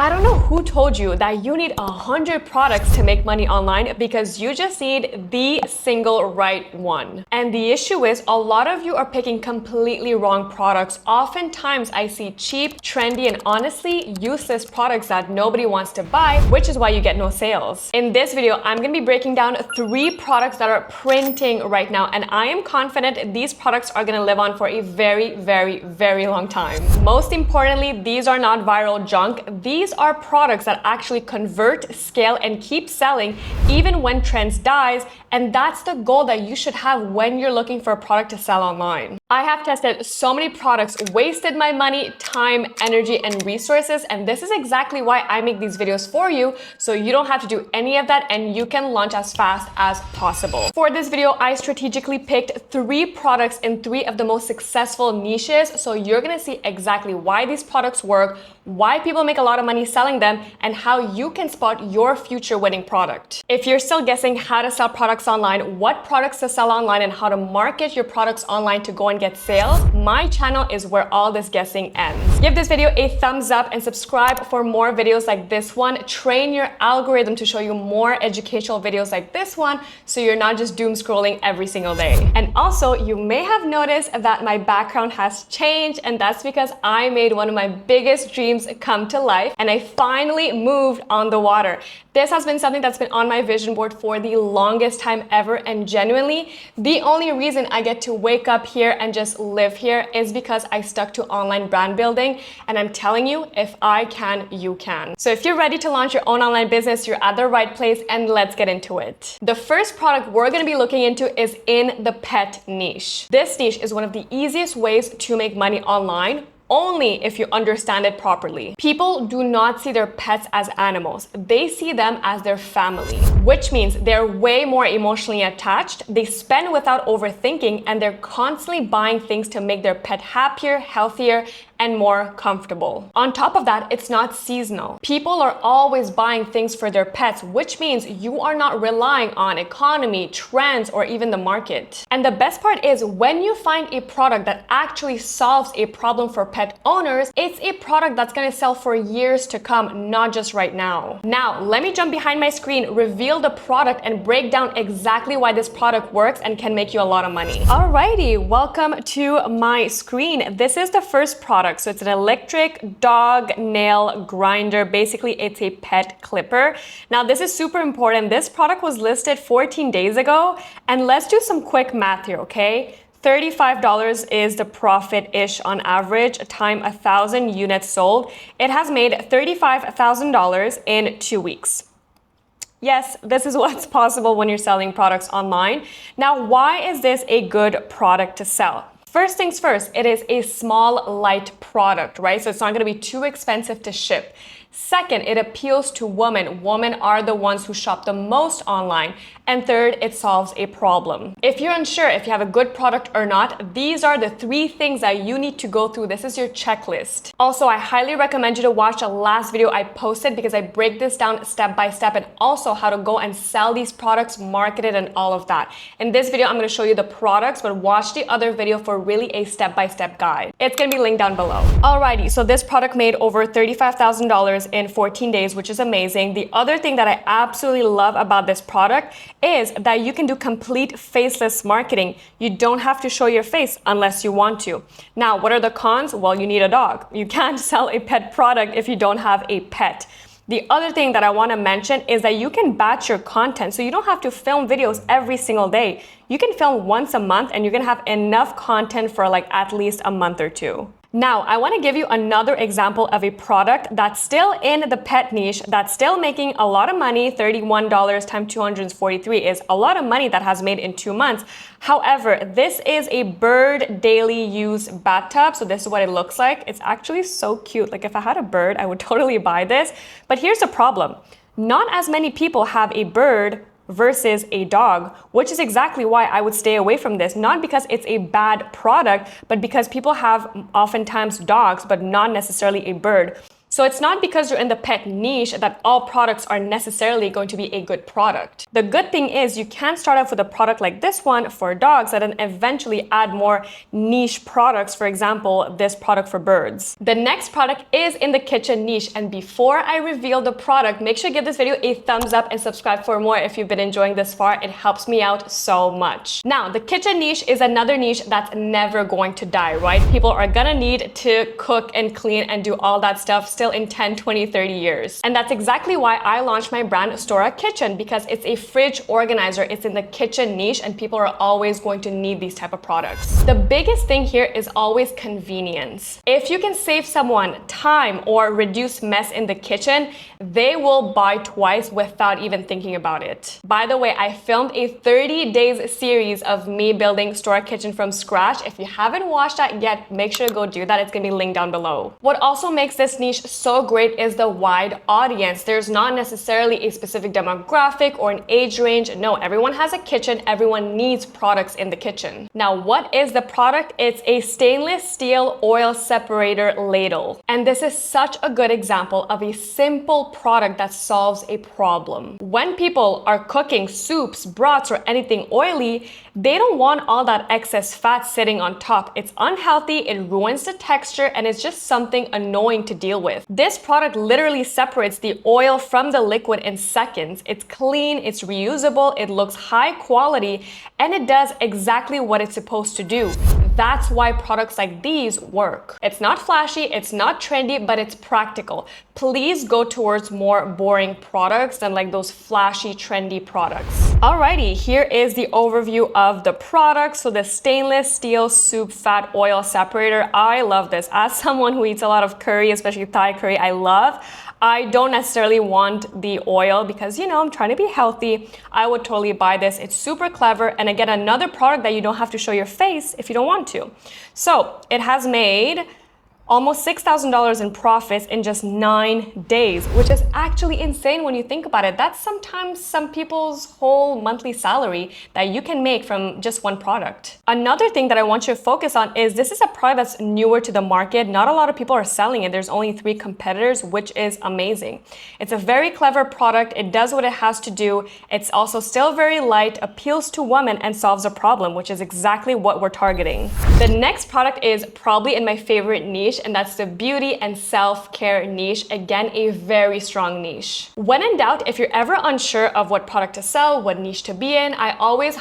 I don't know who told you that you need 100 products to make money online, because you just need the single right one. And the issue is a lot of you are picking completely wrong products. Oftentimes I see cheap, trendy, and honestly useless products that nobody wants to buy, which is why you get no sales. In this video, I'm gonna be breaking down 3 products that are printing right now, and I am confident these products are gonna live on for a very, very, very long time. Most importantly, these are not viral junk. These are products that actually convert, scale, and keep selling even when trends dies, and that's the goal that you should have when you're looking for a product to sell online. I have tested so many products, wasted my money, time, energy, and resources, and this is exactly why I make these videos for you, so you don't have to do any of that and you can launch as fast as possible. For this video, I strategically picked 3 products in 3 of the most successful niches, so you're gonna see exactly why these products work, why people make a lot of money selling them, and how you can spot your future winning product. If you're still guessing how to sell products online, what products to sell online, and how to market your products online to go and get sales, my channel is where all this guessing ends. Give this video a thumbs up and subscribe for more videos like this one. Train your algorithm to show you more educational videos like this one, so you're not just doom scrolling every single day. And also, you may have noticed that my background has changed, and that's because I made one of my biggest dreams come to life, and I finally moved on the water. This has been something that's been on my vision board for the longest time ever, and genuinely, the only reason I get to wake up here and just live here is because I stuck to online brand building, and I'm telling you, if I can, you can. So if you're ready to launch your own online business, you're at the right place, and let's get into it. The first product we're gonna be looking into is in the pet niche. This niche is one of the easiest ways to make money online, only if you understand it properly. People do not see their pets as animals. They see them as their family, which means they're way more emotionally attached. They spend without overthinking, and they're constantly buying things to make their pet happier, healthier, and more comfortable. On top of that, it's not seasonal. People are always buying things for their pets, which means you are not relying on economy, trends, or even the market. And the best part is, when you find a product that actually solves a problem for pet owners, it's a product that's gonna sell for years to come, not just right now. Now, let me jump behind my screen, reveal the product, and break down exactly why this product works and can make you a lot of money. Alrighty, welcome to my screen. This is the first product. So it's an electric dog nail grinder. Basically, it's a pet clipper. Now, this is super important. This product was listed 14 days ago, and let's do some quick math here, okay? $35 is the profit-ish on average, time 1,000 units sold. It has made $35,000 in 2 weeks. Yes, this is what's possible when you're selling products online. Now, why is this a good product to sell? First things first, it is a small, light product, right? So it's not gonna be too expensive to ship. Second, it appeals to women. Women are the ones who shop the most online. And third, it solves a problem. If you're unsure if you have a good product or not, these are the 3 things that you need to go through. This is your checklist. Also, I highly recommend you to watch the last video I posted, because I break this down step by step, and also how to go and sell these products, market it, and all of that. In this video, I'm gonna show you the products, but watch the other video for really a step-by-step guide. It's gonna be linked down below. Alrighty, so this product made over $35,000 in 14 days, which is amazing. The other thing that I absolutely love about this product is that you can do complete faceless marketing. You don't have to show your face unless you want to. Now, what are the cons? Well, you need a dog. You can't sell a pet product if you don't have a pet. The other thing that I want to mention is that you can batch your content, so you don't have to film videos every single day. You can film once a month, and you're gonna have enough content for like at least a month or 2. Now, I want to give you another example of a product that's still in the pet niche, that's still making a lot of money. $31 times 243 is a lot of money that has made in 2 months. However, this is a bird daily use bathtub. So this is what it looks like. It's actually so cute. Like, if I had a bird, I would totally buy this. But here's the problem. Not as many people have a bird versus a dog, which is exactly why I would stay away from this. Not because it's a bad product, but because people have oftentimes dogs, but not necessarily a bird. So it's not because you're in the pet niche that all products are necessarily going to be a good product. The good thing is you can start off with a product like this one for dogs and then eventually add more niche products. For example, this product for birds. The next product is in the kitchen niche. And before I reveal the product, make sure to give this video a thumbs up and subscribe for more if you've been enjoying this far. It helps me out so much. Now, the kitchen niche is another niche that's never going to die, right? People are gonna need to cook and clean and do all that stuff still in 10, 20, 30 years. And that's exactly why I launched my brand Stora Kitchen, because it's a fridge organizer. It's in the kitchen niche and people are always going to need these type of products. The biggest thing here is always convenience. If you can save someone time or reduce mess in the kitchen, they will buy twice without even thinking about it. By the way, I filmed a 30 days series of me building Stora Kitchen from scratch. If you haven't watched that yet, make sure to go do that. It's gonna be linked down below. What also makes this niche so great is the wide audience. There's not necessarily a specific demographic or an age range. No, everyone has a kitchen. Everyone needs products in the kitchen. Now, what is the product? It's a stainless steel oil separator ladle. And this is such a good example of a simple product that solves a problem. When people are cooking soups, broths, or anything oily, they don't want all that excess fat sitting on top. It's unhealthy, it ruins the texture, and it's just something annoying to deal with. This product literally separates the oil from the liquid in seconds. It's clean, it's reusable, it looks high quality, and it does exactly what it's supposed to do. That's why products like these work. It's not flashy, it's not trendy, but it's practical. Please go towards more boring products than like those flashy, trendy products. Alrighty, here is the overview of the product. So the stainless steel soup fat oil separator. I love this. As someone who eats a lot of curry, especially Thai curry, I don't necessarily want the oil because, you know, I'm trying to be healthy. I would totally buy this. It's super clever. And again, another product that you don't have to show your face if you don't want to. So it has made almost $6,000 in profits in just 9 days, which is actually insane when you think about it. That's sometimes some people's whole monthly salary that you can make from just one product. Another thing that I want you to focus on is this is a product that's newer to the market. Not a lot of people are selling it. There's only 3 competitors, which is amazing. It's a very clever product. It does what it has to do. It's also still very light, appeals to women, and solves a problem, which is exactly what we're targeting. The next product is probably in my favorite niche, and that's the beauty and self-care niche. Again, a very strong niche. When in doubt, if you're ever unsure of what product to sell, what niche to be in, I always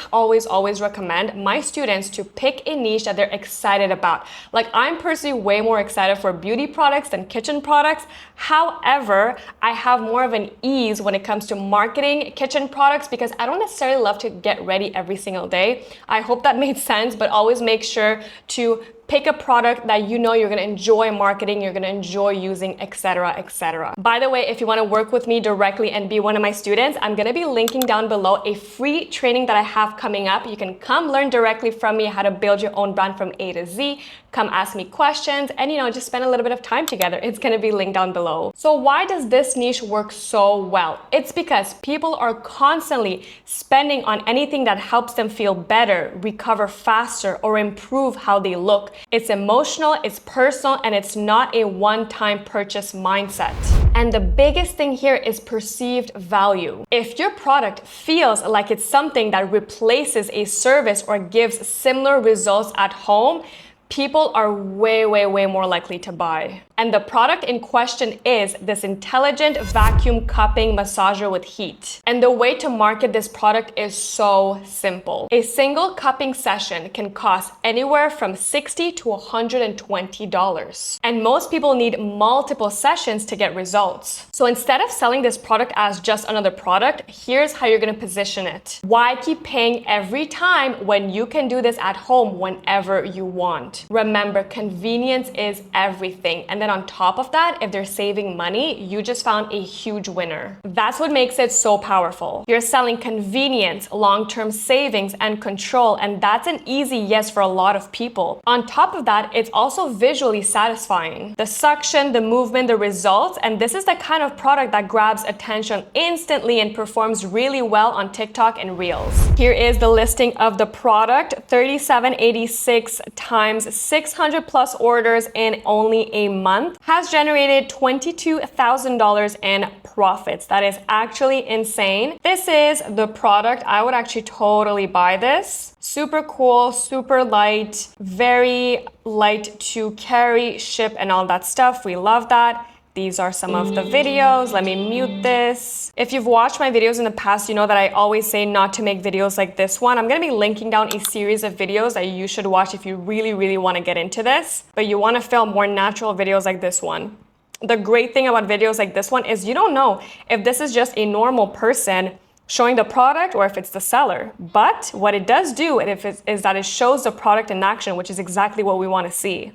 recommend my students to pick a niche that they're excited about. Like, I'm personally way more excited for beauty products than kitchen products. However, I have more of an ease when it comes to marketing kitchen products because I don't necessarily love to get ready every single day. I hope that made sense, but always make sure to pick a product that you know you're gonna enjoy marketing, you're gonna enjoy using, etc., etc. By the way, if you wanna work with me directly and be one of my students, I'm gonna be linking down below a free training that I have coming up. You can come learn directly from me how to build your own brand from A to Z, come ask me questions, and just spend a little bit of time together. It's gonna be linked down below. So why does this niche work so well? It's because people are constantly spending on anything that helps them feel better, recover faster, or improve how they look. It's emotional, it's personal, and it's not a one-time purchase mindset. And the biggest thing here is perceived value. If your product feels like it's something that replaces a service or gives similar results at home, people are way more likely to buy. And the product in question is this intelligent vacuum cupping massager with heat. And the way to market this product is so simple. A single cupping session can cost anywhere from $60 to $120. And most people need multiple sessions to get results. So instead of selling this product as just another product, here's how you're gonna position it. Why keep paying every time when you can do this at home whenever you want? Remember, convenience is everything. And then on top of that, if they're saving money, you just found a huge winner. That's what makes it so powerful. You're selling convenience, long-term savings, and control, and that's an easy yes for a lot of people. On top of that, it's also visually satisfying. The suction, the movement, the results, and this is the kind of product that grabs attention instantly and performs really well on TikTok and Reels. Here is the listing of the product, $37.86 times 600 plus orders in only a month. month has generated $22,000 in profits. That is actually insane. This is the product. I would actually totally buy this. Super cool, super light, very light to carry, ship, and all that stuff. We love that. These are some of the videos. Let me mute this. If you've watched my videos in the past, you know that I always say not to make videos like this one. I'm gonna be linking down a series of videos that you should watch if you really, really wanna get into this, but you wanna film more natural videos like this one. The great thing about videos like this one is you don't know if this is just a normal person showing the product or if it's the seller. But what it does do is that it shows the product in action, which is exactly what we wanna see.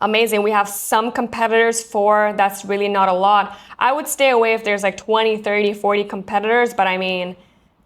Amazing. We have some competitors for, that's really not a lot. I would stay away if there's like 20, 30, 40 competitors, but I mean,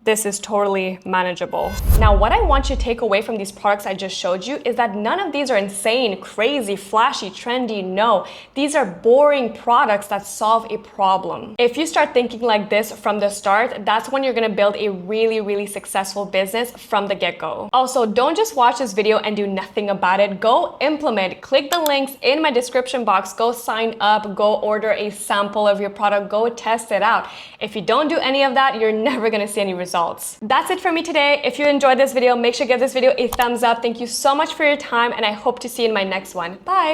this is totally manageable. Now, what I want you to take away from these products I just showed you is that none of these are insane, crazy, flashy, trendy. No, these are boring products that solve a problem. If you start thinking like this from the start, that's when you're gonna build a really, really successful business from the get-go. Also, don't just watch this video and do nothing about it. Go implement. Click the links in my description box. Go sign up. Go order a sample of your product. Go test it out. If you don't do any of that, you're never gonna see any results. That's it for me today. If you enjoyed this video, make sure to give this video a thumbs up. Thank you so much for your time, and I hope to see you in my next one. Bye.